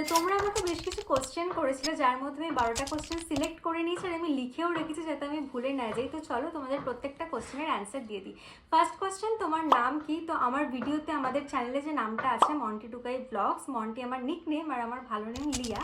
তো তোমরা আমাকে বেশ কিছু কোশ্চেন করেছিলে, যার মধ্যে আমি 12টা কোশ্চেন সিলেক্ট করে নিয়েছি আর আমি লিখেও রেখেছি যাতে আমি ভুলে না যাই। তো চলো তোমাদের প্রত্যেকটা কোশ্চেনের অ্যান্সার দিয়ে দিই। ফার্স্ট কোশ্চেন, তোমার নাম কি? তো আমার ভিডিওতে আমাদের চ্যানেলে যে নামটা আছে মন্টি টুকাই ব্লগস, মন্টি আমার নিক নেম আর আমার ভালো নেম লিয়া।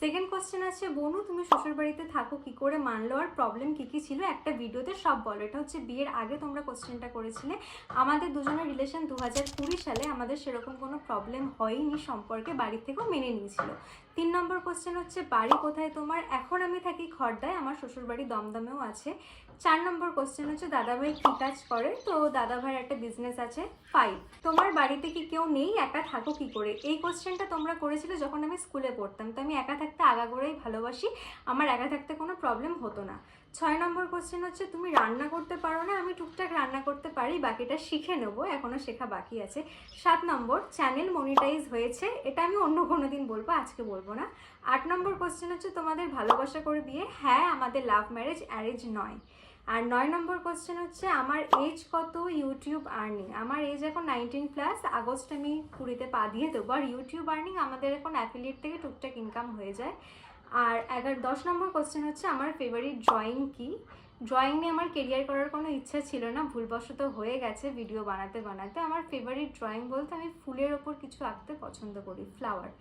সেকেন্ড কোশ্চেন আছে, বনু তুমি শ্বশুরবাড়িতে থাকো কি করে, মানলো আর প্রবলেম কী কী ছিল একটা ভিডিওতে সব বলো। এটা হচ্ছে বিয়ের আগে তোমরা কোশ্চেনটা করেছিলে। আমাদের দুজনের রিলেশন 2020 সালে, আমাদের সেরকম কোনো প্রবলেম হয়নি সম্পর্কে, বাড়ির থেকেও মেনে নিয়েছিল। 3 নম্বর কোশ্চেন হচ্ছে, বাড়ি কোথায় তোমার? এখন আমি থাকি খড়দায়, আমার শ্বশুরবাড়ি দমদমেও আছে। 4 নম্বর কোশ্চেন হচ্ছে, দাদাভাই কী কাজ করে? তো দাদাভাইয়ের একটা বিজনেস আছে। 5, তোমার বাড়িতে কি কেউ নেই, একা থাকো কি করে? এই কোশ্চেনটা তোমরা করেছিলে যখন আমি স্কুলে পড়তাম। তো আমি একা থাকতে আগাগোড়াই ভালোবাসি, আমার একা থাকতে কোনো প্রবলেম হতো না। 6 নম্বর কোশ্চেন হচ্ছে, তুমি রান্না করতে পারো না? আমি টুকটাক রান্না করতে পারি, বাকিটা শিখে নেবো, এখনও শেখা বাকি আছে। 7 নম্বর, চ্যানেল মনিটাইজ হয়েছে? এটা আমি অন্য কোনো দিন বলবো, আজকে বলবো না। 8 নম্বর কোশ্চেন হচ্ছে, তোমাদের ভালোবাসা করে বিয়ে? হ্যাঁ, আমাদের লাভ ম্যারেজ, অ্যারেঞ্জ নয়। আর 9 নম্বর কোশ্চেন হচ্ছে, আমার এজ কত, ইউটিউব আর্নিং? আমার এজ এখন 19+, আগস্ট আমি 20-তে পা দিয়ে দেবো। আর ইউটিউব আর্নিং আমাদের এখন অ্যাফিলিয়েট থেকে টুকটাক ইনকাম হয়ে যায়। আর 10 নম্বর কোশ্চেন হচ্ছে, আমার ফেভারিট ড্রয়িং কি? ড্রয়িং নিয়ে আমার কেরিয়ার করার কোনো ইচ্ছা ছিল না, ভুলবশত হয়ে গেছে ভিডিও বানাতে বানাতে। আমার ফেভারিট ড্রয়িং বলতে আমি ফুলের ওপর কিছু আঁকতে পছন্দ করি, ফ্লাওয়ার।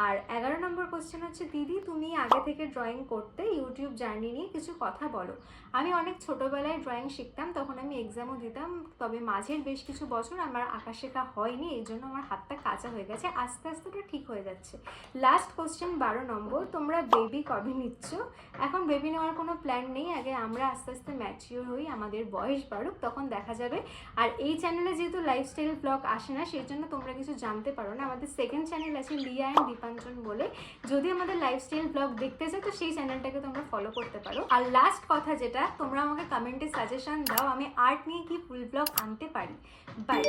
আর 11 নম্বর কোশ্চেন হচ্ছে, দিদি তুমি আগে থেকে ড্রয়িং করতে, ইউটিউব জার্নি নিয়ে কিছু কথা বলো। আমি অনেক ছোটোবেলায় ড্রয়িং শিখতাম, তখন আমি এক্সামও দিতাম, তবে মাঝের বেশ কিছু বছর আমার আঁকা শেখা হয়নি, এই জন্য আমার হাতটা কাঁচা হয়ে গেছে, আস্তে আস্তে ওটা ঠিক হয়ে যাচ্ছে। লাস্ট কোশ্চেন 12 নম্বর, তোমরা বেবি কবে নিচ্ছ? এখন বেবি নেওয়ার কোনো প্ল্যান নেই, আগে আমরা আস্তে আস্তে ম্যাচিওর হই, আমাদের বয়স বাড়ুক, তখন দেখা যাবে। আর এই চ্যানেলে যেহেতু লাইফস্টাইল ব্লগ আসে না, সেই জন্য তোমরা কিছু জানতে পারো না। আমাদের সেকেন্ড চ্যানেল আছে লিয়া অ্যান্ড দীপাঞ্জন বলে, যদি আমাদের লাইফস্টাইল ব্লগ দেখতে চাও তো সেই চ্যানেলটাকে তোমরা ফলো করতে পারো। আর লাস্ট কথা যেটা, তোমরা আমাকে কমেন্টে সাজেশন দাও আমি আর্ট নিয়ে কি ফুল ব্লগ আনতে পারি। বাই।